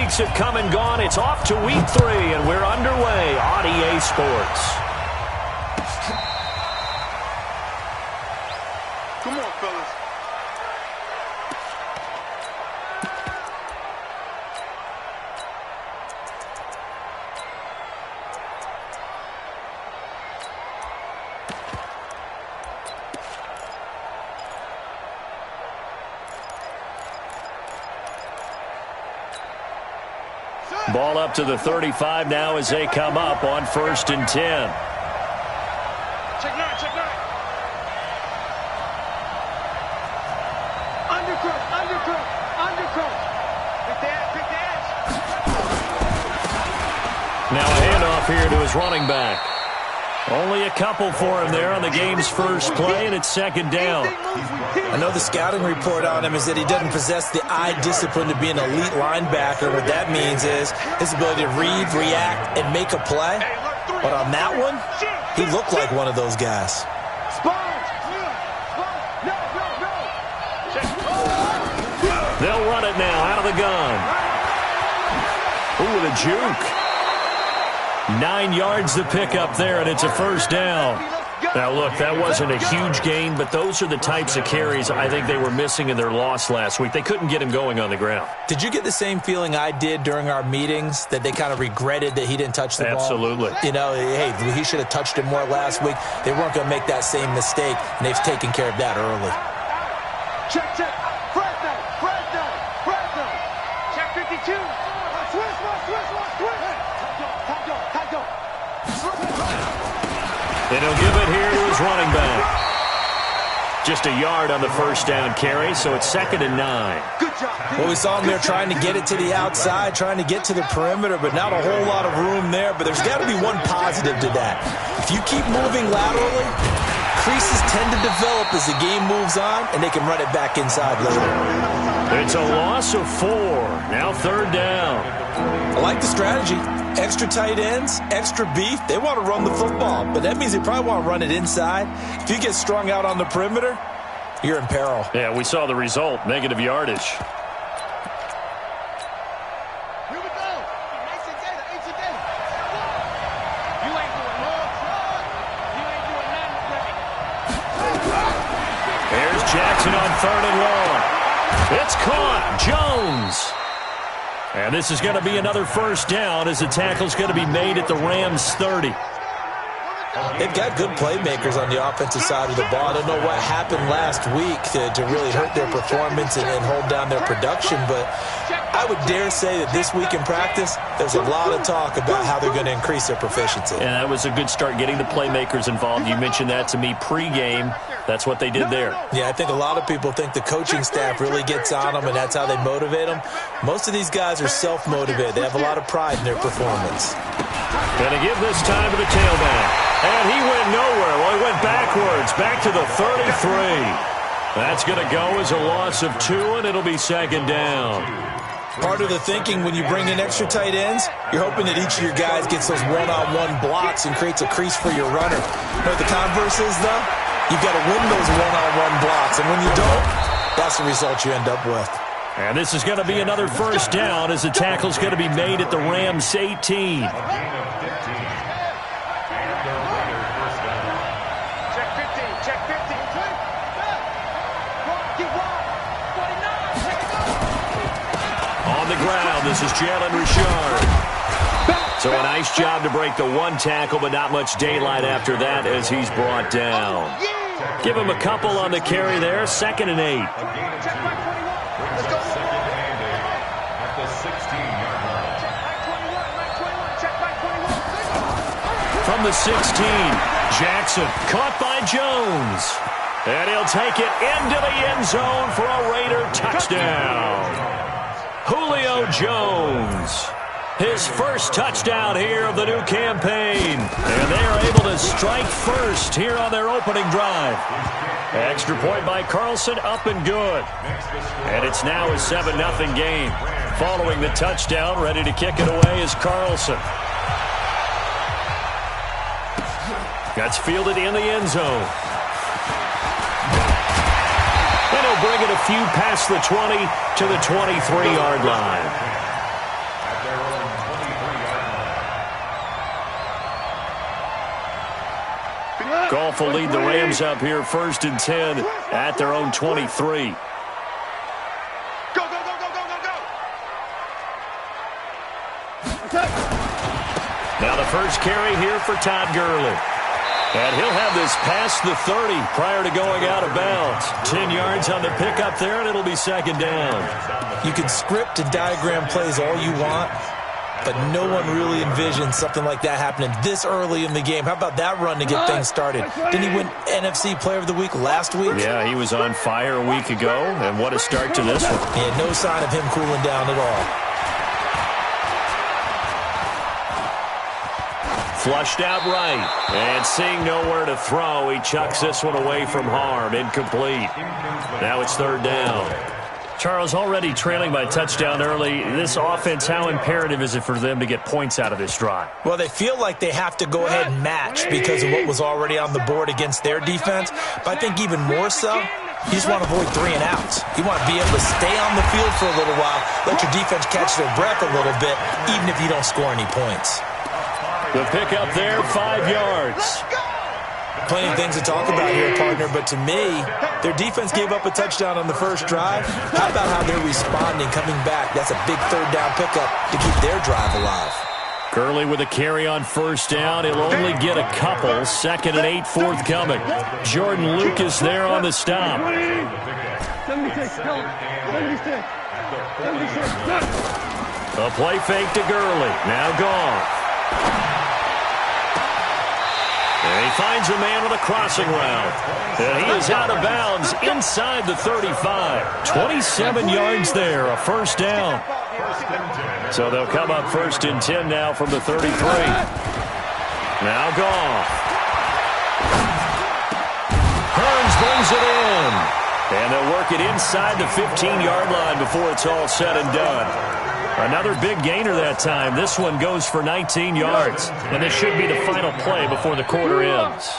weeks have come and gone. It's off to week 3, and we're underway on EA Sports. Come on, fellas. Ball up to the 35 now as they come up on 1st and 10. Check 9, check 9. Undercross. Pick the edge. Now a handoff here to his running back. Only a couple for him there on the game's first play, and it's 2nd down. I know the scouting report on him is that he doesn't possess the eye discipline to be an elite linebacker. What that means is his ability to read, react, and make a play. But on that one, he looked like one of those guys. They'll run it now out of the gun. Ooh, with a juke. 9 yards to pick up there, and it's a 1st down. Now, look, that wasn't a huge gain, but those are the types of carries I think they were missing in their loss last week. They couldn't get him going on the ground. Did you get the same feeling I did during our meetings, that they kind of regretted that he didn't touch the ball? Absolutely. You know, hey, he should have touched it more last week. They weren't going to make that same mistake, and they've taken care of that early. Check. Fresno. Check 52. Switch. And he'll give it here to his running back. Just a yard on the 1st down carry, so it's 2nd and 9. Good job. Well, we saw him there trying to get it to the outside, trying to get to the perimeter, but not a whole lot of room there. But there's got to be one positive to that. If you keep moving laterally, creases tend to develop as the game moves on, and they can run it back inside later. It's a loss of 4. Now 3rd down. I like the strategy. Extra tight ends, extra beef. They want to run the football, but that means they probably want to run it inside. If you get strung out on the perimeter, you're in peril. Yeah, we saw the result, negative yardage. Here we go. Nice and data. You ain't doing no fraud. You ain't doing nothing. There's Jackson on 3rd and long. It's caught. Jones. And this is going to be another 1st down as the tackle's going to be made at the Rams' 30. They've got good playmakers on the offensive side of the ball. I don't know what happened last week to really hurt their performance and hold down their production, but I would dare say that this week in practice, there's a lot of talk about how they're going to increase their proficiency. And that was a good start, getting the playmakers involved. You mentioned that to me pregame. That's what they did there. Yeah, I think a lot of people think the coaching staff really gets on them, and that's how they motivate them. Most of these guys are self-motivated. They have a lot of pride in their performance. Going to give this time to the tailback. And he went nowhere. Well, he went backwards, back to the 33. That's going to go as a loss of 2, and it'll be 2nd down. Part of the thinking when you bring in extra tight ends, you're hoping that each of your guys gets those one-on-one blocks and creates a crease for your runner. You know what the converse is, though? You've got to win those one-on-one blocks, and when you don't, that's the result you end up with. And this is going to be another 1st down as the tackle's going to be made at the Rams' 18. On the ground, this is Jalen Richard. So a nice job to break the 1 tackle, but not much daylight after that as he's brought down. Give him a couple on the carry there, 2nd and 8. From the 16, Jackson caught by Jones. And he'll take it into the end zone for a Raider touchdown. Julio Jones, his first touchdown here of the new campaign. And they are able to strike first here on their opening drive. Extra point by Carlson, up and good. And it's now a 7-0 game. Following the touchdown, ready to kick it away is Carlson. That's fielded in the end zone. And he'll bring it a few past the 20 to the 23-yard line. Goff will lead the Rams up here 1st and 10 at their own 23. Go, go, go, go, go, go, go. Now the first carry here for Todd Gurley. And he'll have this past the 30 prior to going out of bounds. 10 yards on the pickup there, and it'll be 2nd down. You can script and diagram plays all you want, but no one really envisioned something like that happening this early in the game. How about that run to get things started? Didn't he win NFC Player of the Week last week? Yeah, he was on fire a week ago, and what a start to this one. Yeah, no sign of him cooling down at all. Flushed out right, and seeing nowhere to throw, he chucks this one away from harm. Incomplete. Now it's 3rd down. Charles, already trailing by touchdown early. This offense, how imperative is it for them to get points out of this drive? Well, they feel like they have to go ahead and match because of what was already on the board against their defense. But I think even more so, you just want to avoid 3 and outs. You want to be able to stay on the field for a little while, let your defense catch their breath a little bit, even if you don't score any points. The pickup there, 5 yards. Plenty of things to talk about here, partner, but to me, their defense gave up a touchdown on the first drive. How about how they're responding, coming back? That's a big 3rd down pickup to keep their drive alive. Gurley with a carry on 1st down. He'll only get a couple. 2nd and 8 forthcoming. Jordan Lucas there on the stop. A play fake to Gurley. Now Goff. And he finds a man with a crossing route. And he is out of bounds inside the 35. 27 yards there, a 1st down. So they'll come up 1st and 10 now from the 33. Now Goff. Hearns brings it in. And they'll work it inside the 15-yard line before it's all said and done. Another big gainer that time. This one goes for 19 yards. And this should be the final play before the quarter ends.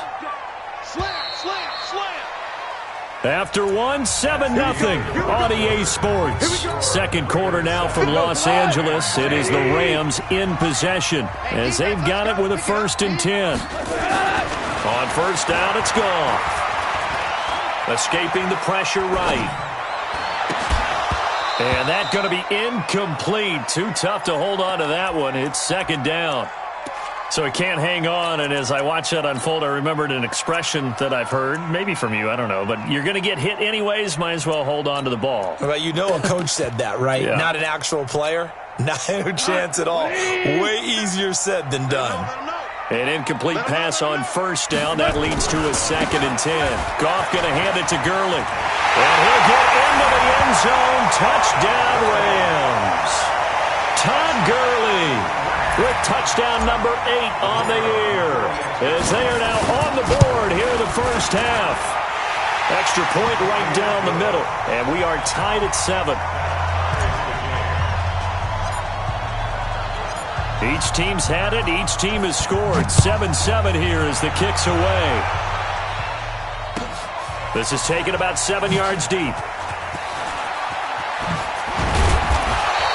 After one, 7-0 on EA Sports. 2nd quarter now from Los Angeles. It is the Rams in possession as they've got it with a 1st and 10. On 1st down, it's Goff. Escaping the pressure right. And that's going to be incomplete. Too tough to hold on to that one. It's 2nd down. So he can't hang on, and as I watch that unfold, I remembered an expression that I've heard, maybe from you, I don't know, but you're going to get hit anyways, might as well hold on to the ball. Well, you know a coach said that, right? Yeah. Not an actual player. No chance at all. Way easier said than done. An incomplete pass on 1st down. That leads to a 2nd and 10. Goff going to hand it to Gurley. And he'll get into the end zone. Touchdown, Rams. Todd Gurley with touchdown number 8 on the year. As they are now on the board here in the 1st half. Extra point right down the middle. And we are tied at 7. Each team's had it. Each team has scored. 7-7 here as the kick's away. This is taken about 7 yards deep.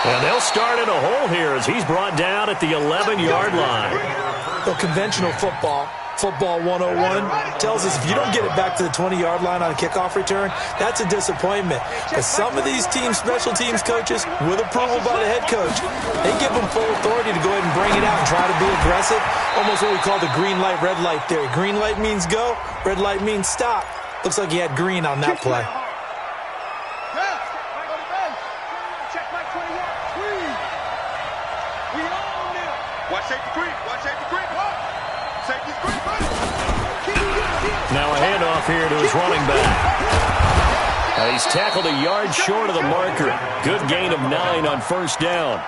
And they'll start in a hole here as he's brought down at the 11-yard line. Well, conventional football 101, tells us if you don't get it back to the 20-yard line on a kickoff return, that's a disappointment. Because some of these teams, special teams coaches, with approval by the head coach, they give them full authority to go ahead and bring it out and try to be aggressive. Almost what we call the green light, red light theory. Green light means go, red light means stop. Looks like he had green on that play. Now a handoff here to his running back. He's tackled a yard short of the marker. Good gain of 9 on 1st down.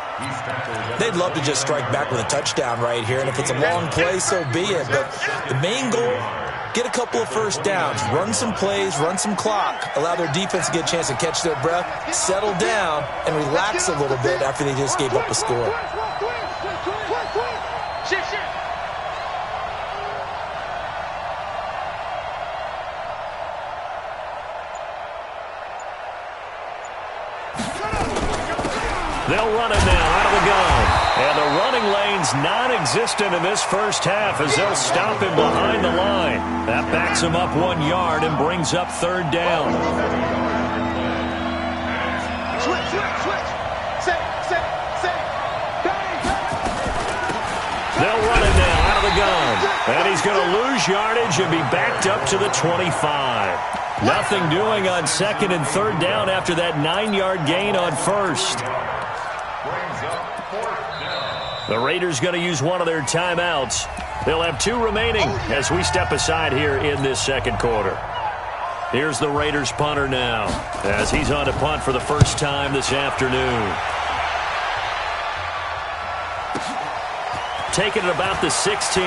They'd love to just strike back with a touchdown right here, and if it's a long play, so be it. But the main goal, get a couple of 1st downs, run some plays, run some clock, allow their defense to get a chance to catch their breath, settle down, and relax a little bit after they just gave up a score. They'll run it now out of the gun. And the running lane's was non-existent in this first half as they'll stop him behind the line. That backs him up 1 yard and brings up third down. They'll run it now out of the gun. And he's going to lose yardage and be backed up to the 25. Nothing doing on second and third down after that 9-yard gain on first. The Raiders going to use one of their timeouts. They'll have 2 remaining as we step aside here in this second quarter. Here's the Raiders punter now as he's on to punt for the first time this afternoon. Taking it about the 16.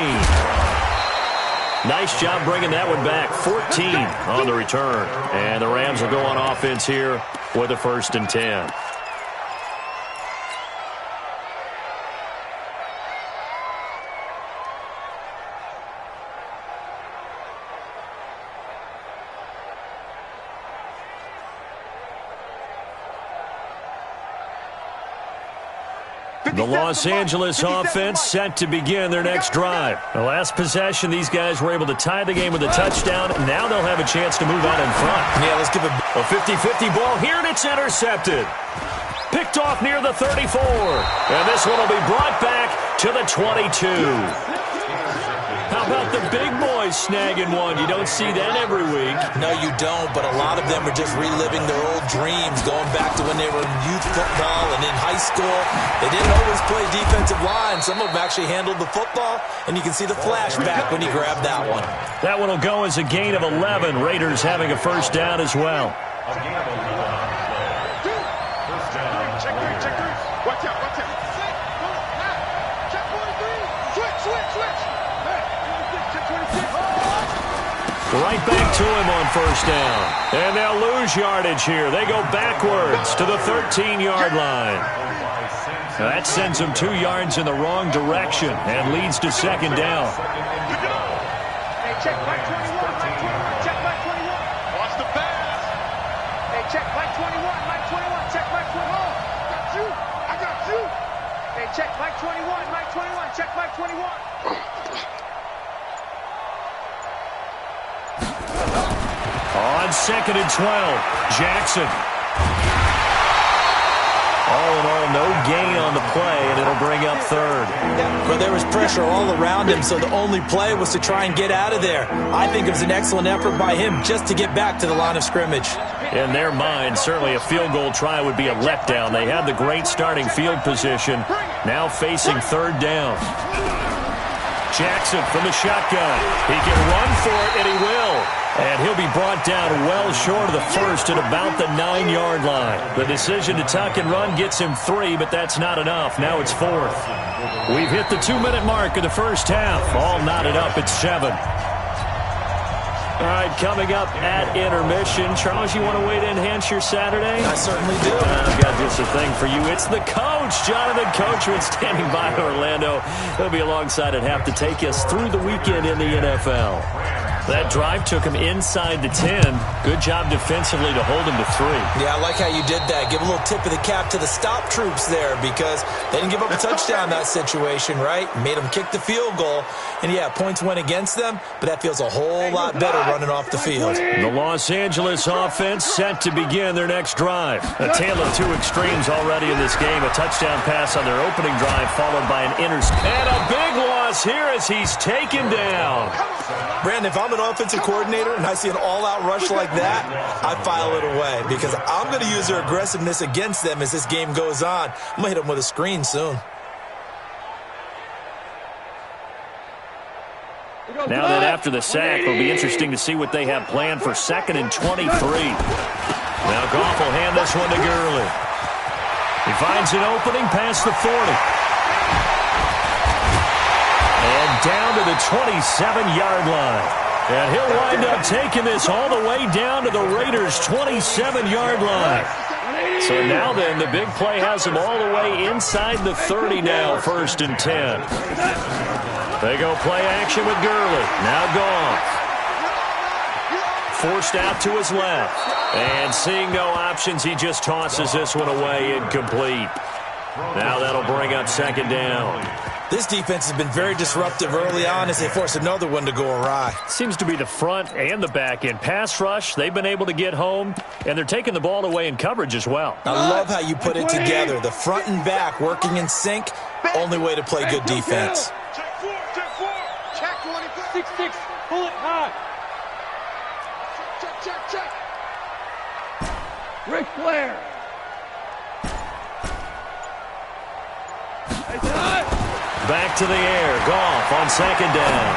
Nice job bringing that one back. 14 on the return. And the Rams will go on offense here with a 1st and 10. The Los Angeles offense set to begin their next drive. The last possession, these guys were able to tie the game with a touchdown. Now they'll have a chance to move out in front. Yeah, let's give it a 50-50 ball here, and it's intercepted. Picked off near the 34. And this one will be brought back to the 22. How about the big boys snagging one? You don't see that every week. No, you don't, but a lot of them are just reliving their old dreams, going back to when they were in youth football and in high school. They didn't always play defensive line. Some of them actually handled the football, and you can see the flashback when he grabbed that one. That one will go as a gain of 11. Raiders having a first down as well. Watch out, watch out. Check 1, 3. Switch. Right back to him on first down. And they'll lose yardage here. They go backwards to the 13-yard line. Now that sends them 2 yards in the wrong direction and leads to second down. Hey, check Mike 21. Check Mike 21. Watch the pass. Hey, check Mike 21. Mike 21. Check Mike 21. Got you. I got you. Hey, check Mike 21. Mike 21. Check Mike 21. On 2nd and 12, Jackson. All in all, no gain on the play, and it'll bring up third. But there was pressure all around him, so the only play was to try and get out of there. I think it was an excellent effort by him just to get back to the line of scrimmage. In their mind, certainly a field goal try would be a letdown. They had the great starting field position, now facing third down. Jackson from the shotgun. He can run for it, and he will. And he'll be brought down well short of the first at about the 9-yard line. The decision to tuck and run gets him 3, but that's not enough. Now it's 4th. We've hit the 2-minute mark of the first half. All knotted up at 7. All right, coming up at intermission. Charles, you want to wait to enhance your Saturday? I certainly do. I've got just a thing for you. It's the coach, Jonathan Coachman, standing by Orlando. He'll be alongside at half to take us through the weekend in the NFL. That drive took him inside the 10. Good job defensively to hold him to 3. Yeah, I like how you did that. Give a little tip of the cap to the stop troops there because they didn't give up a touchdown in that situation, right? Made them kick the field goal. And, yeah, points went against them, but that feels a whole lot better running off the field. The Los Angeles offense set to begin their next drive. A tale of 2 extremes already in this game. A touchdown pass on their opening drive followed by an interception. And a big loss here as he's taken down. Brandon, if I'm an offensive coordinator and I see an all-out rush like that, I file it away because I'm going to use their aggressiveness against them as this game goes on. I'm going to hit them with a screen soon. Now that after the sack, it'll be interesting to see what they have planned for 2nd and 23. Now Goff will hand this one to Gurley. He finds an opening past the 40. And down to the 27-yard line. And he'll wind up taking this all the way down to the Raiders' 27-yard line. So now then, the big play has him all the way inside the 30 now, 1st and 10. They go play action with Gurley. Now Goff. Forced out to his left. And seeing no options, he just tosses this one away incomplete. Now that'll bring up 2nd down. This defense has been very disruptive early on as they force another one to go awry. Seems to be the front and the back end. Pass rush, they've been able to get home, and they're taking the ball away in coverage as well. I love how you put it together. The front and back working in sync, only way to play good defense. Check 4, check 4. Check 24. 6-6, pull it high. Check. Ric Flair. Back to the air. Goff on second down.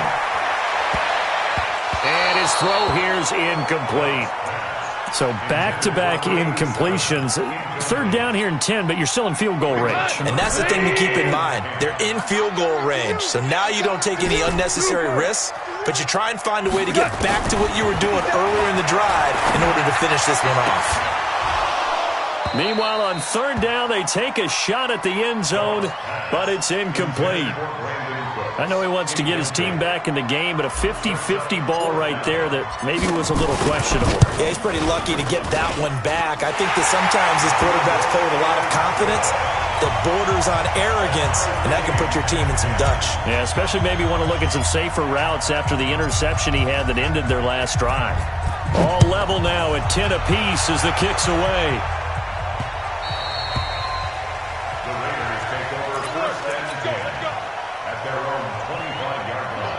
And his throw here's incomplete. So back-to-back incompletions. Third down here in 10, but you're still in field goal range. And that's the thing to keep in mind. They're in field goal range. So now you don't take any unnecessary risks, but you try and find a way to get back to what you were doing earlier in the drive in order to finish this one off. Meanwhile, on third down, they take a shot at the end zone, but it's incomplete. I know he wants to get his team back in the game, but a 50-50 ball right there that maybe was a little questionable. Yeah, he's pretty lucky to get that one back. I think that sometimes his quarterbacks play with a lot of confidence that borders on arrogance, and that can put your team in some Dutch. Yeah, especially maybe want to look at some safer routes after the interception he had that ended their last drive. All level now at 10 apiece as the kick's away.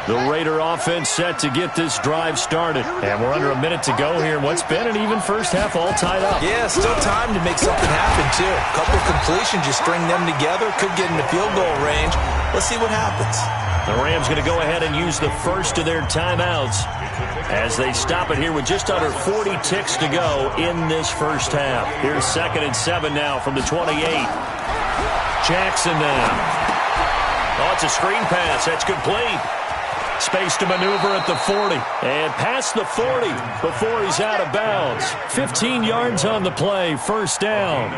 The Raider offense set to get this drive started. And we're under a minute to go here in what's been an even first half, all tied up. Yeah, still time to make something happen, too. A couple completions, you string them together, could get into field goal range. Let's see what happens. The Rams going to go ahead and use the first of their timeouts as they stop it here with just under 40 ticks to go in this first half. Here's 2nd and 7 now from the 28. Jackson now. Oh, it's a screen pass. That's complete. Space to maneuver at the 40. And past the 40 before he's out of bounds. 15 yards on the play. First down.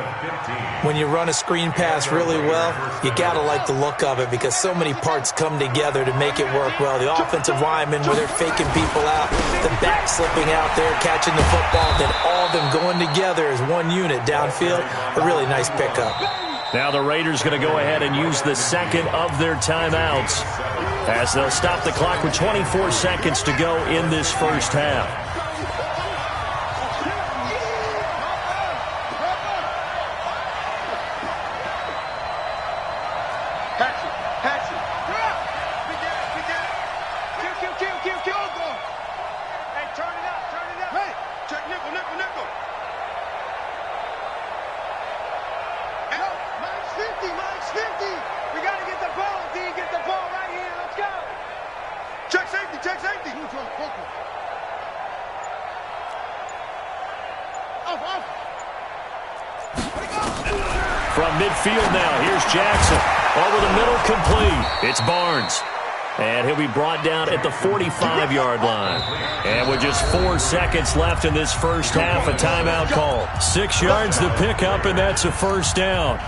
When you run a screen pass really well, you got to like the look of it because so many parts come together to make it work well. The offensive linemen, where they're faking people out, the back slipping out there, catching the football, then all of them going together as one unit downfield. A really nice pickup. Now the Raiders going to go ahead and use the second of their timeouts as they'll stop the clock with 24 seconds to go in this first half. Pass it. Kill. Hey, turn it up. Hey, check nickel. Mine's 50. We got to get the ball, D. Get the ball right here. Let's go. Check safety. Off. From midfield now, here's Jackson. Over the middle, complete. It's Barnes. And he'll be brought down at the 45-yard line. And with just 4 seconds left in this first half, a timeout call. 6 yards to pick up, and that's a first down.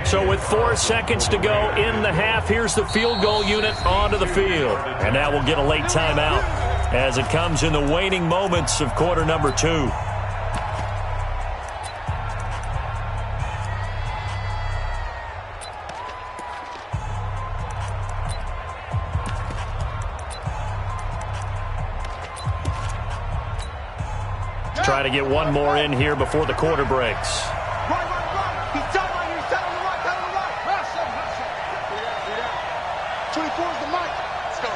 So with 4 seconds to go in the half, here's the field goal unit onto the field. And now we'll get a late timeout as it comes in the waning moments of quarter number 2. Try to get one more in here before the quarter breaks. Right. He's done right here. Set on the right. 24 is the mic. Let's go,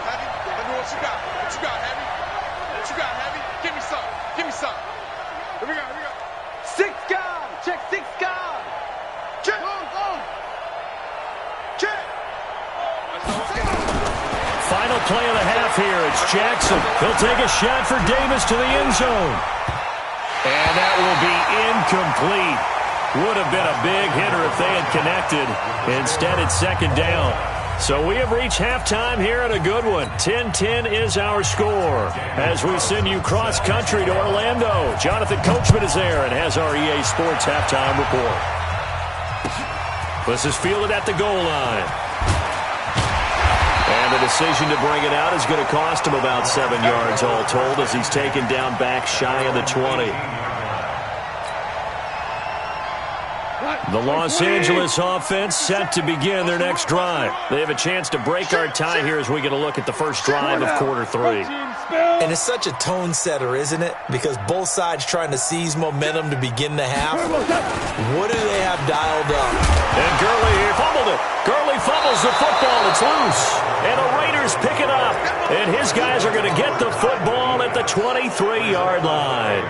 Heavy. Let me know what you got. What you got, Heavy? Give me some. Here we go. 6 guard. Check 6 guard. Check. Check. Final play of the half here. It's Jackson. He'll take a shot for Davis to the end zone. And that will be incomplete. Would have been a big hitter if they had connected. Instead, it's second down. So we have reached halftime here at a good one. 10-10 is our score. As we send you cross-country to Orlando, Jonathan Coachman is there and has our EA Sports halftime report. This is fielded at the goal line. And And the decision to bring it out is going to cost him about 7 yards all told as he's taken down back shy of the 20. The Los Angeles offense set to begin their next drive. They have a chance to break our tie here as we get a look at the first drive of quarter 3. And it's such a tone setter, isn't it? Because both sides trying to seize momentum to begin the half. What do they have dialed up? And Gurley here fumbled it. Gurley fumbles the football. It's loose. And the Raiders pick it up. And his guys are going to get the football at the 23-yard line.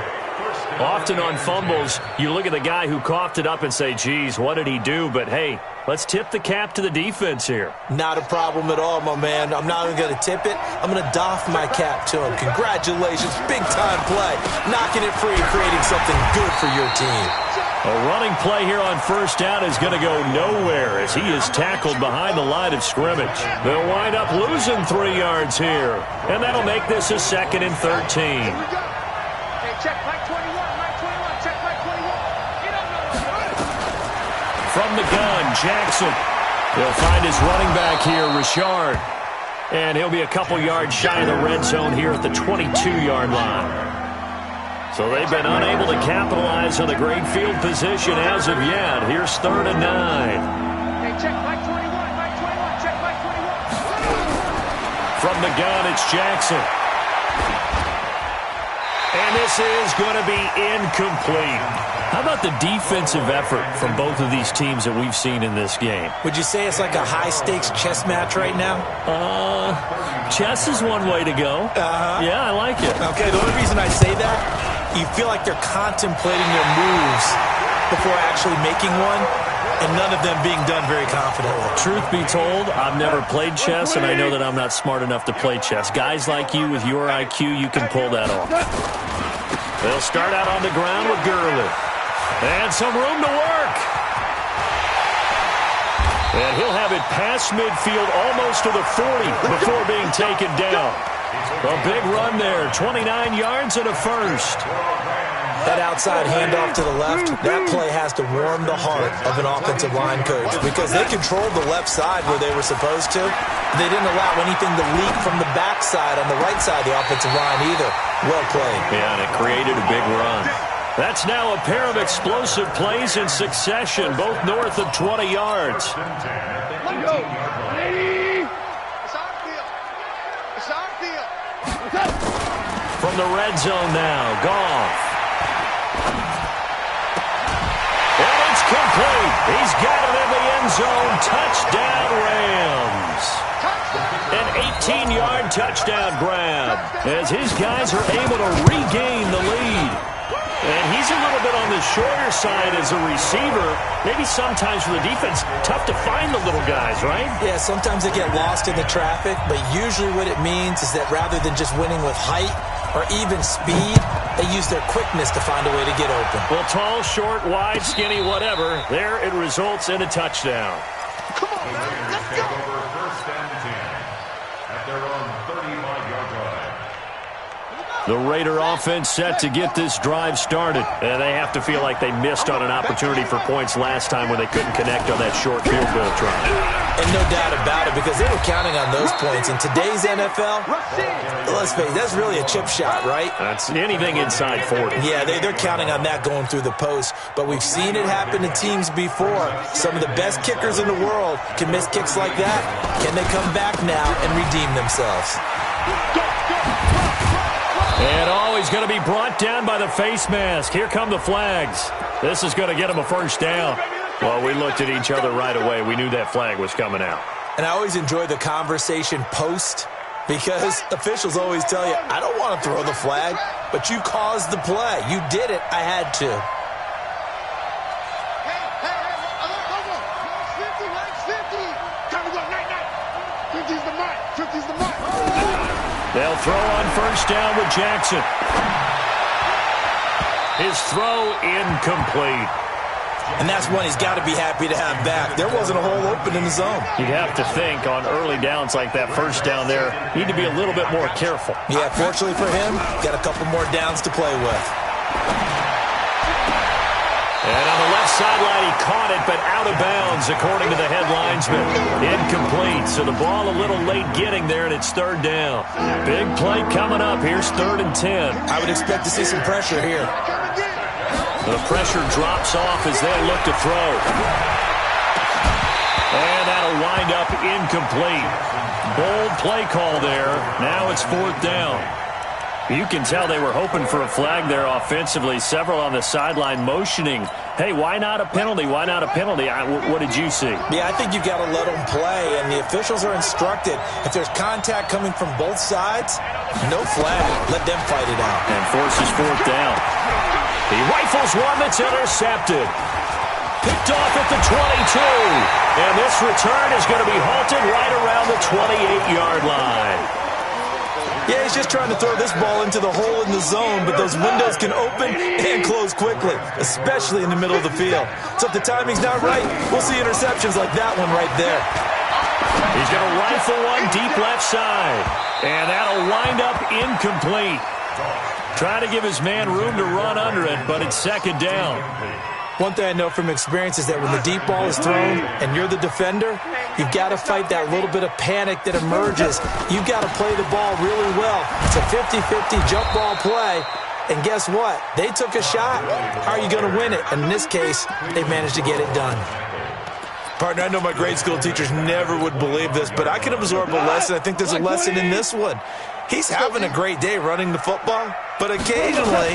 Often on fumbles, you look at the guy who coughed it up and say, geez, what did he do? But, hey, let's tip the cap to the defense here. Not a problem at all, my man. I'm not even going to tip it. I'm going to doff my cap to him. Congratulations. Big-time play. Knocking it free, creating something good for your team. A running play here on first down is going to go nowhere as he is tackled behind the line of scrimmage. They'll wind up losing 3 yards here. And that'll make this a 2nd and 13. Check Mike 21, Mike 21, check Mike 21. From the gun, Jackson. He'll find his running back here, Richard. And he'll be a couple yards shy of the red zone here at the 22-yard line. So they've been unable to capitalize on the great field position as of yet. Here's 3rd and 9. Hey, check Mike 21, Mike 21, check Mike 21. From the gun, it's Jackson. And this is going to be incomplete. How about the defensive effort from both of these teams that we've seen in this game? Would you say it's like a high-stakes chess match right now? Chess is one way to go. Yeah, I like it. Okay, the only reason I say that, you feel like they're contemplating their moves before actually making one, and none of them being done very confidently. Truth be told, I've never played chess, and I know that I'm not smart enough to play chess. Guys like you with your IQ, you can pull that off. They'll start out on the ground with Gurley. And some room to work. And he'll have it past midfield almost to the 40 before being taken down. A big run there, 29 yards and a first. That outside handoff to the left, that play has to warm the heart of an offensive line coach because they controlled the left side where they were supposed to. They didn't allow anything to leak from the backside on the right side of the offensive line either. Well played. Yeah, and it created a big run. That's now a pair of explosive plays in succession, both north of 20 yards. Let's go. It's our deal. It's our deal. From the red zone now, Goff. And it's complete. He's got it in the end zone. Touchdown, Rams. An 18-yard touchdown grab as his guys are able to regain the lead. And he's a little bit on the shorter side as a receiver. Maybe sometimes for the defense, tough to find the little guys, right? Yeah, sometimes they get lost in the traffic, but usually what it means is that rather than just winning with height or even speed, they use their quickness to find a way to get open. Well, tall, short, wide, skinny, whatever, there it results in a touchdown. Come on, man. Let's go. First and 10 at their own 35-yard line. The Raider offense set to get this drive started. And they have to feel like they missed on an opportunity for points last time when they couldn't connect on that short field goal try. And no doubt about it, because they were counting on those points. In today's NFL, let's face it, that's really a chip shot, right? That's anything inside 40. Yeah, they're counting on that going through the post. But we've seen it happen to teams before. Some of the best kickers in the world can miss kicks like that. Can they come back now and redeem themselves? And he's going to be brought down by the face mask. Here come the flags. This is going to get him a first down. Well, we looked at each other right away. We knew that flag was coming out. And I always enjoy the conversation post because officials always tell you, I don't want to throw the flag, but you caused the play. You did it. I had to. They'll throw on first down with Jackson. His throw incomplete. And that's one he's got to be happy to have back. There wasn't a hole open in the zone. You'd have to think on early downs like that first down there, need to be a little bit more careful. Yeah, fortunately for him, got a couple more downs to play with. And on the left sideline, he caught it, but out of bounds, according to the head linesman. Incomplete, so the ball a little late getting there, and it's third down. Big play coming up. Here's 3rd and 10. I would expect to see some pressure here. The pressure drops off as they look to throw. And that'll wind up incomplete. Bold play call there. Now it's 4th down. You can tell they were hoping for a flag there offensively. Several on the sideline motioning, hey, why not a penalty? Why not a penalty? What did you see? Yeah, I think you've got to let them play, and the officials are instructed. If there's contact coming from both sides, no flag. Let them fight it out. And forces 4th down. He rifles one that's intercepted. Picked off at the 22. And this return is going to be halted right around the 28-yard line. Yeah, he's just trying to throw this ball into the hole in the zone, but those windows can open and close quickly, especially in the middle of the field. So if the timing's not right, we'll see interceptions like that one right there. He's going to rifle one deep left side, and that'll wind up incomplete. Trying to give his man room to run under it, but it's 2nd down. One thing I know from experience is that when the deep ball is thrown and you're the defender, you've got to fight that little bit of panic that emerges. You've got to play the ball really well. It's a 50-50 jump ball play. And guess what? They took a shot. How are you going to win it? And in this case, they managed to get it done. Partner, I know my grade school teachers never would believe this, but I can absorb a lesson. I think there's a lesson in this one. He's having a great day running the football, but occasionally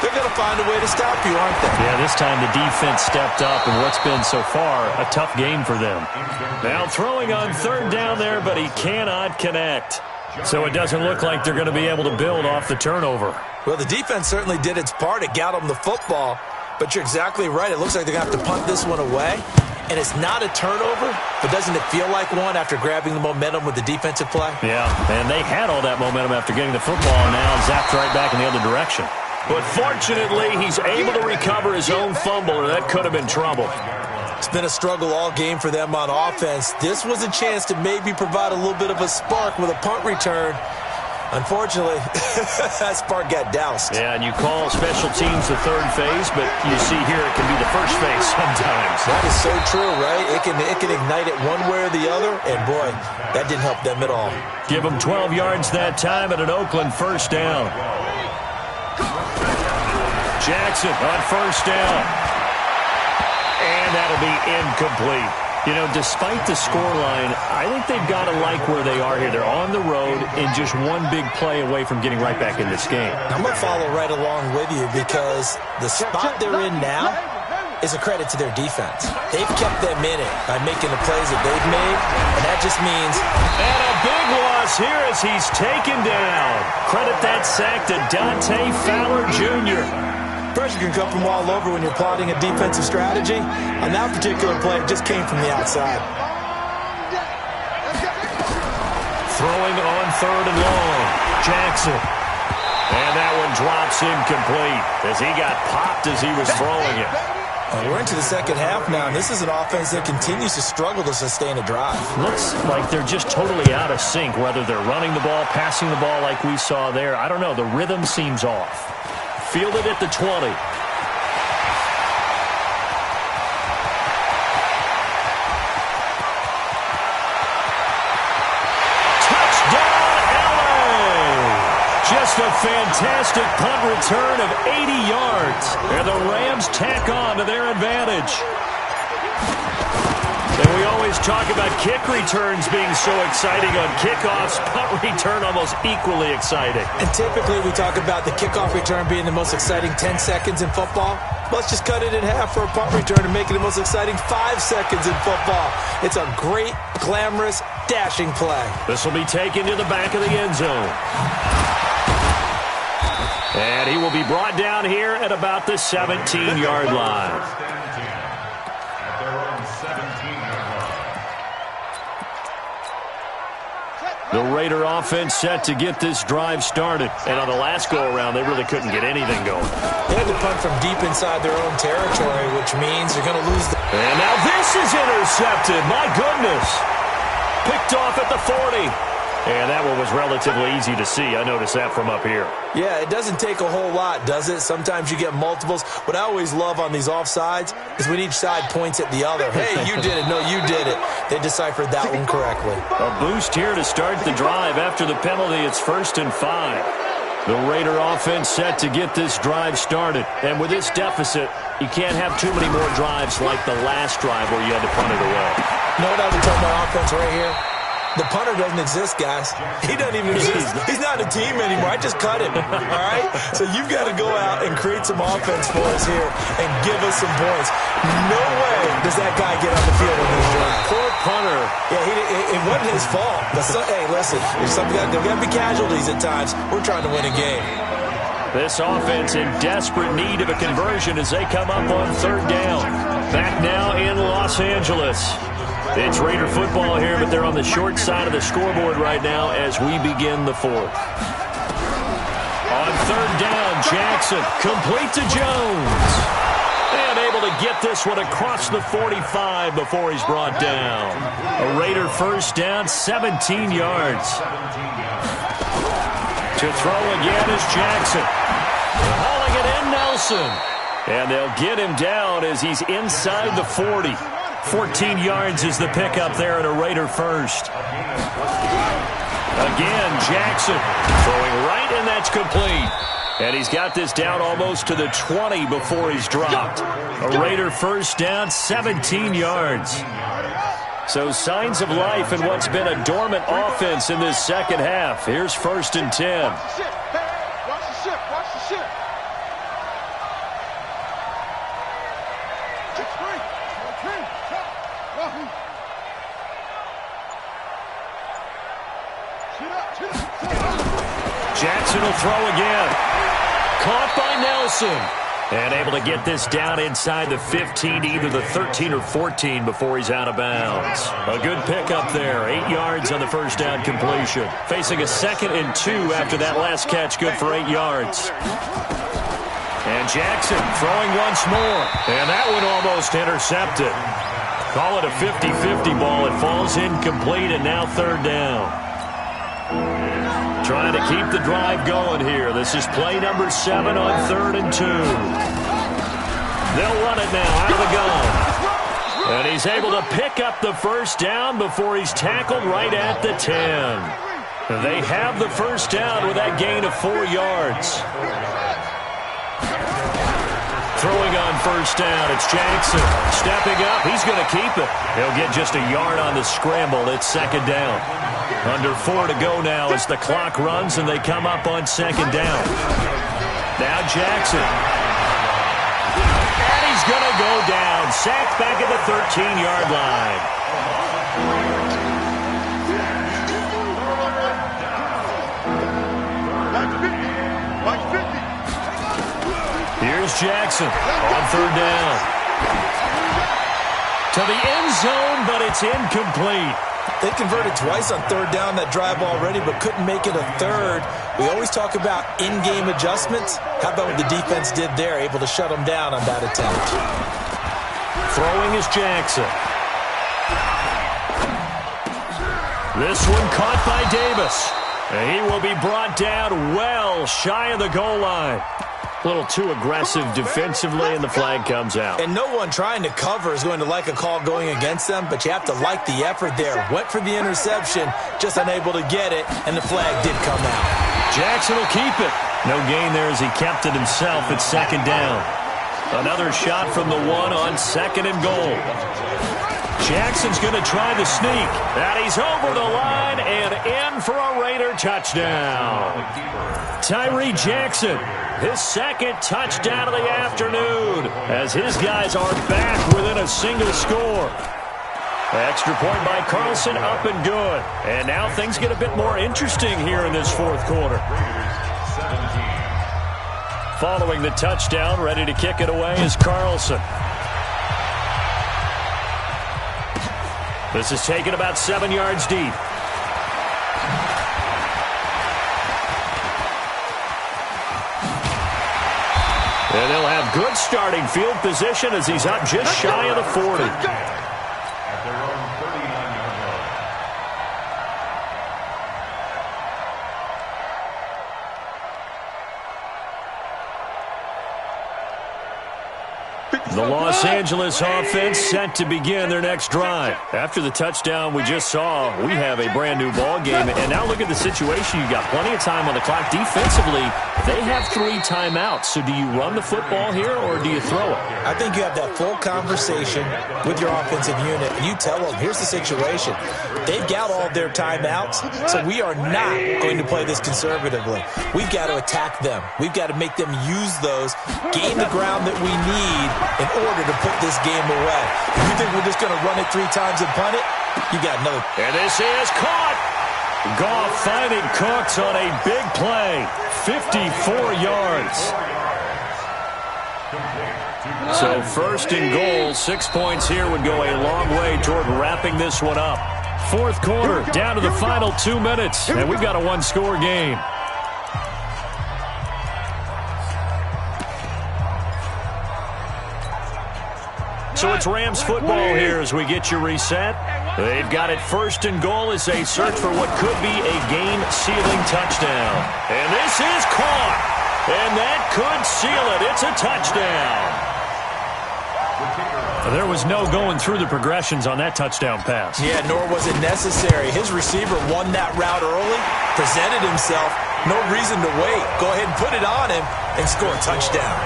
they're going to find a way to stop you, aren't they? Yeah, this time the defense stepped up, and what's been so far a tough game for them. Now throwing on 3rd down there, but he cannot connect. So it doesn't look like they're going to be able to build off the turnover. Well, the defense certainly did its part. It got them the football, but you're exactly right. It looks like they're going to have to punt this one away. And it's not a turnover, but doesn't it feel like one after grabbing the momentum with the defensive play? Yeah, and they had all that momentum after getting the football, and now zapped right back in the other direction. But fortunately, he's able to recover his own fumble, or that could have been trouble. It's been a struggle all game for them on offense. This was a chance to maybe provide a little bit of a spark with a punt return. Unfortunately, that spark got doused. Yeah, and you call special teams the 3rd phase, but you see here it can be the 1st phase sometimes. That is so true, right? It can ignite it one way or the other, and boy, that didn't help them at all. Give them 12 yards that time at an Oakland 1st down. Jackson on 1st down. And that'll be incomplete. You know, despite the scoreline, I think they've got to like where they are here. They're on the road and just one big play away from getting right back in this game. I'm going to follow right along with you because the spot they're in now is a credit to their defense. They've kept them in it by making the plays that they've made, and that just means... And a big loss here as he's taken down. Credit that sack to Dante Fowler Jr. Pressure can come from all over when you're plotting a defensive strategy. On that particular play, it just came from the outside. Throwing on 3rd and long. Jackson. And that one drops incomplete as he got popped as he was throwing it. We're into the 2nd half now, and this is an offense that continues to struggle to sustain a drive. Looks like they're just totally out of sync, whether they're running the ball, passing the ball like we saw there. I don't know. The rhythm seems off. Fielded at the 20. Touchdown, LA! Just a fantastic punt return of 80 yards. And the Rams tack on to their advantage. And we always talk about kick returns being so exciting on kickoffs. Punt return almost equally exciting. And typically we talk about the kickoff return being the most exciting 10 seconds in football. Let's just cut it in half for a punt return and make it the most exciting 5 seconds in football. It's a great, glamorous, dashing play. This will be taken to the back of the end zone. And he will be brought down here at about the 17-yard line. The Raider offense set to get this drive started. And on the last go-around, they really couldn't get anything going. They had to punt from deep inside their own territory, which means they're going to lose the... And now this is intercepted. My goodness. Picked off at the 40. And that one was relatively easy to see. I noticed that from up here. Yeah, it doesn't take a whole lot, does it? Sometimes you get multiples. What I always love on these offsides is when each side points at the other. Hey, you did it. No, you did it. They deciphered that one correctly. A boost here to start the drive. After the penalty, it's 1st and 5. The Raider offense set to get this drive started. And with this deficit, you can't have too many more drives like the last drive where you had to punt it away. You know what I would tell my offense right here? The punter doesn't exist, guys. He doesn't even exist. He's not a team anymore. I just cut him, all right? So you've got to go out and create some offense for us here and give us some points. No way does that guy get on the field in this drive. Poor punter. Yeah, it wasn't his fault. But hey, listen, there's got to be casualties at times. We're trying to win a game. This offense in desperate need of a conversion as they come up on 3rd down. Back now in Los Angeles. It's Raider football here, but they're on the short side of the scoreboard right now as we begin the 4th. On 3rd down, Jackson complete to Jones. And able to get this one across the 45 before he's brought down. A Raider 1st down, 17 yards. To throw again is Jackson. Hauling it in, Nelson. And they'll get him down as he's inside the 40. 14 yards is the pickup there at a Raider 1st. Again, Jackson throwing right, and that's complete. And he's got this down almost to the 20 before he's dropped. A Raider 1st down, 17 yards. So signs of life in what's been a dormant offense in this second half. Here's 1st and 10. Watch the ship. Watch the ship. Jackson will throw again. Caught by Nelson. And able to get this down inside the 15 to either the 13 or 14 before he's out of bounds. A good pickup there. 8 yards on the 1st down completion. Facing a 2nd and 2 after that last catch. Good for 8 yards. And Jackson throwing once more. And that one almost intercepted. Call it a 50-50 ball. It falls incomplete, and now 3rd down. Trying to keep the drive going here. This is play number 7 on 3rd and 2. They'll run it now out of the gun. And he's able to pick up the 1st down before he's tackled right at the 10. They have the 1st down with that gain of 4 yards. Throwing on 1st down, it's Jackson. Stepping up, he's going to keep it. He'll get just a yard on the scramble. It's 2nd down. Under 4 to go now as the clock runs and they come up on 2nd down. Now Jackson. And he's going to go down. Sacked back at the 13-yard line. Here's Jackson on 3rd down. To the end zone, but it's incomplete. They converted twice on 3rd down that drive already, but couldn't make it a 3rd. We always talk about in-game adjustments. How about what the defense did there, able to shut them down on that attempt? Throwing is Jackson. This one caught by Davis. And he will be brought down well shy of the goal line. A little too aggressive defensively, and the flag comes out. And no one trying to cover is going to like a call going against them, but you have to like the effort there. Went for the interception, just unable to get it, and the flag did come out. Jackson will keep it. No gain there as he kept it himself at 2nd down. Another shot from the 1 on 2nd and goal. Jackson's going to try the sneak. And he's over the line and in for a Raider touchdown. Tyree Jackson, his 2nd touchdown of the afternoon, as his guys are back within a single score. Extra point by Carlson, up and good. And now things get a bit more interesting here in this 4th quarter. Following the touchdown, ready to kick it away is Carlson. This is taken about 7 yards deep. And they'll have good starting field position as he's up just shy of the 40. The Los Angeles offense set to begin their next drive. After the touchdown we just saw, we have a brand new ball game. And now look at the situation. You've got plenty of time on the clock. Defensively, they have 3 timeouts. So do you run the football here or do you throw it? I think you have that full conversation with your offensive unit. You tell them, here's the situation. They've got all their timeouts, so we are not going to play this conservatively. We've got to attack them. We've got to make them use those, gain the ground that we need in order to put this game away. If you think we're just going to run it 3 times and punt it, you got another. And this is caught. Goff finding Cooks on a big play. 54 yards. So first and goal, 6 points here would go a long way toward wrapping this one up. Fourth quarter, down to the final 2 minutes, and we've got a 1-score game. So it's Rams football here as we get you reset. They've got it first and goal as they search for what could be a game-sealing touchdown. And this is caught. And that could seal it. It's a touchdown. There was no going through the progressions on that touchdown pass. Yeah, nor was it necessary. His receiver won that route early, presented himself. No reason to wait. Go ahead and put it on him and score a touchdown.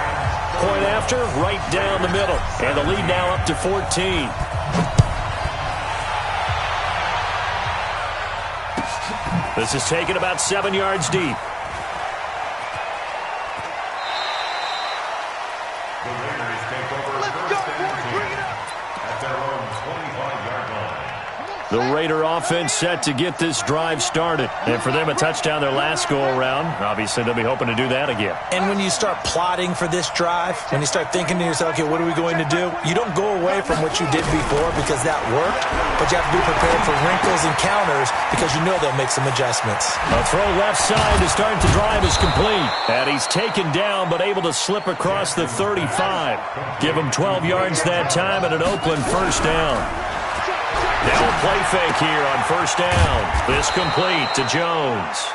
Point after, right down the middle. And the lead now up to 14. This is taken about 7 yards deep. The Raiders take over first and 10 at their own 25-yard line. The Raider offense set to get this drive started. And for them, a touchdown their last go-around. Obviously, they'll be hoping to do that again. And when you start plotting for this drive, when you start thinking to yourself, okay, what are we going to do? You don't go away from what you did before because that worked, but you have to be prepared for wrinkles and counters because you know they'll make some adjustments. A throw left side to start the drive is complete. And he's taken down but able to slip across the 35. Give him 12 yards that time and an Oakland first down. Now a play fake here on first down. This complete to Jones.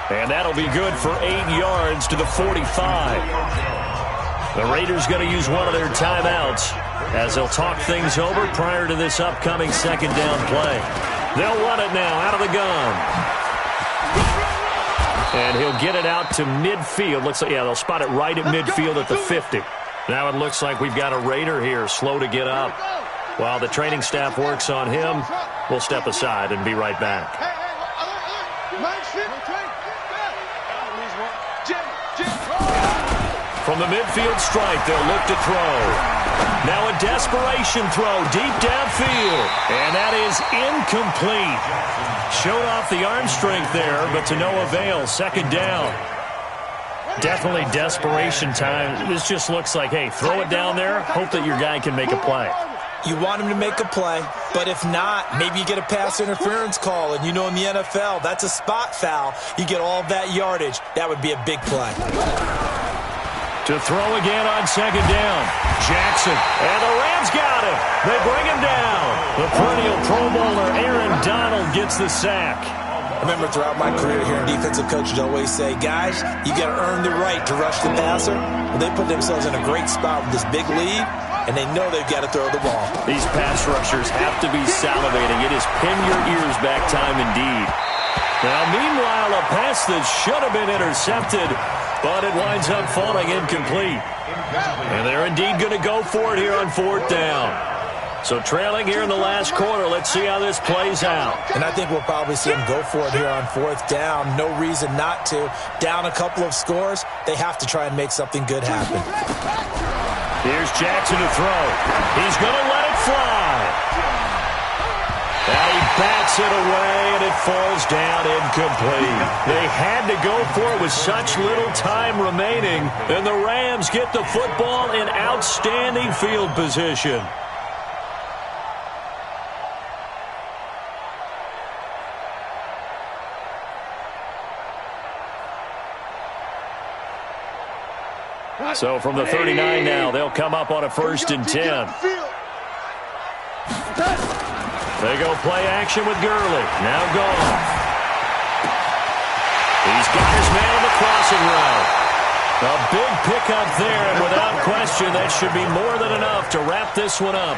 And that'll be good for 8 yards to the 45. The Raiders going to use one of their timeouts as they'll talk things over prior to this upcoming second down play. They'll run it now out of the gun. And he'll get it out to midfield. Looks like, yeah, they'll spot it right at midfield at the 50. Now it looks like we've got a Raider here slow to get up. While the training staff works on him, we'll step aside and be right back. From the midfield stripe, they'll look to throw. Now a desperation throw deep downfield. And that is incomplete. Showed off the arm strength there, but to no avail. Second down. Definitely desperation time. This just looks like, hey, throw it down there, hope that your guy can make a play. You want him to make a play, but if not, maybe you get a pass interference call, and you know in the NFL, that's a spot foul. You get all that yardage. That would be a big play. To throw again on second down. Jackson, and the Rams got him. They bring him down. The perennial Pro Bowler Aaron Donald gets the sack. I remember throughout my career here in defensive coaches always say, guys, you got to earn the right to rush the passer. Well, they put themselves in a great spot with this big lead, and they know they've got to throw the ball. These pass rushers have to be salivating. It is pin your ears back time indeed. Now, meanwhile, a pass that should have been intercepted, but it winds up falling incomplete. And they're indeed going to go for it here on fourth down. So trailing here in the last quarter, let's see how this plays out. And I think we'll probably see them go for it here on fourth down. No reason not to. Down a couple of scores, they have to try and make something good happen. Here's Jackson to throw. He's going to let it fly. And he bats it away, and it falls down incomplete. They had to go for it with such little time remaining, and the Rams get the football in outstanding field position. So from the 39 now, they'll come up on a 1st and 10. They go play action with Gurley. Now Goff. He's got his man on the crossing route. A big pickup there, and without question, that should be more than enough to wrap this one up.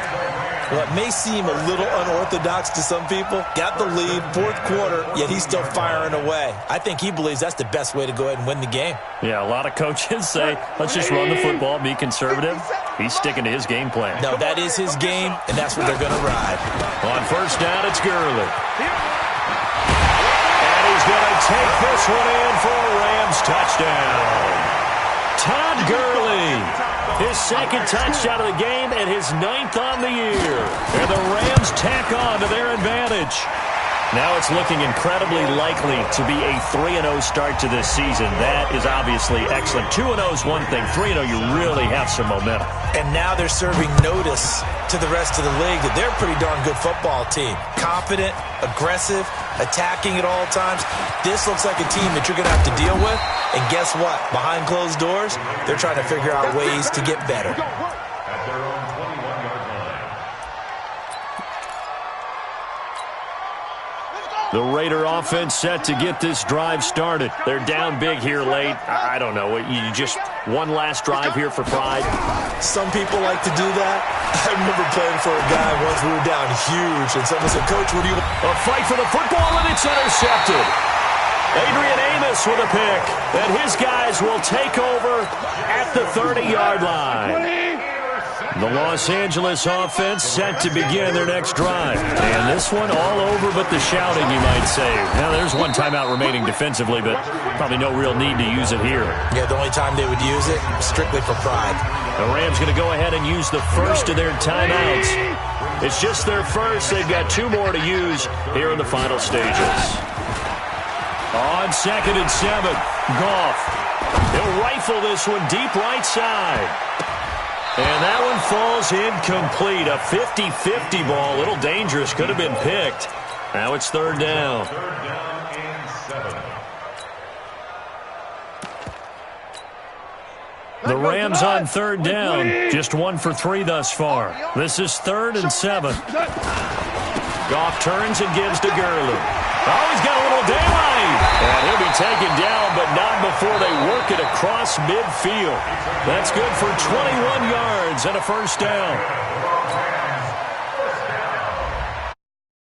Well, it may seem a little unorthodox to some people. Got the lead, fourth quarter, yet he's still firing away. I think he believes that's the best way to go ahead and win the game. Yeah, a lot of coaches say, let's just run the football, be conservative. He's sticking to his game plan. No, that is his game, and that's what they're going to ride. On first down, it's Gurley. And he's going to take this one in for a Rams touchdown. Todd Gurley, his second touchdown of the game and his 9th on the year. And the Rams tack on to their advantage. Now it's looking incredibly likely to be a 3-0 start to this season. That is obviously excellent. 2-0 is one thing. 3-0, you really have some momentum. And now they're serving notice to the rest of the league that they're a pretty darn good football team. Confident, aggressive, attacking at all times. This looks like a team that you're going to have to deal with. And guess what? Behind closed doors, they're trying to figure out ways to get better. At their own 21-yard line. The Raider offense set to get this drive started. They're down big here late. I don't know. You just one last drive here for pride. Some people like to do that. I remember playing for a guy once we were down huge, and someone said, Coach, what do you want? A fight for the football, and it's intercepted. Adrian Amos with a pick, and his guys will take over at the 30-yard line. The Los Angeles offense set to begin their next drive. And this one all over but the shouting, you might say. Now, there's one timeout remaining defensively, but probably no real need to use it here. Yeah, the only time they would use it, strictly for pride. The Rams going to go ahead and use the first of their timeouts. It's just their first. They've got 2 more to use here in the final stages. On 2nd and 7, Goff. He'll rifle this one deep right side. And that one falls incomplete. A 50-50 ball. A little dangerous. Could have been picked. Now it's 3rd down. 3rd down and 7. The Rams on 3rd down. Just 1 for 3 thus far. This is 3rd and 7. Goff turns and gives to Gurley. Oh, he's got a little daylight. And he'll be taken down, but not before they work it across midfield. That's good for 21 yards and a first down.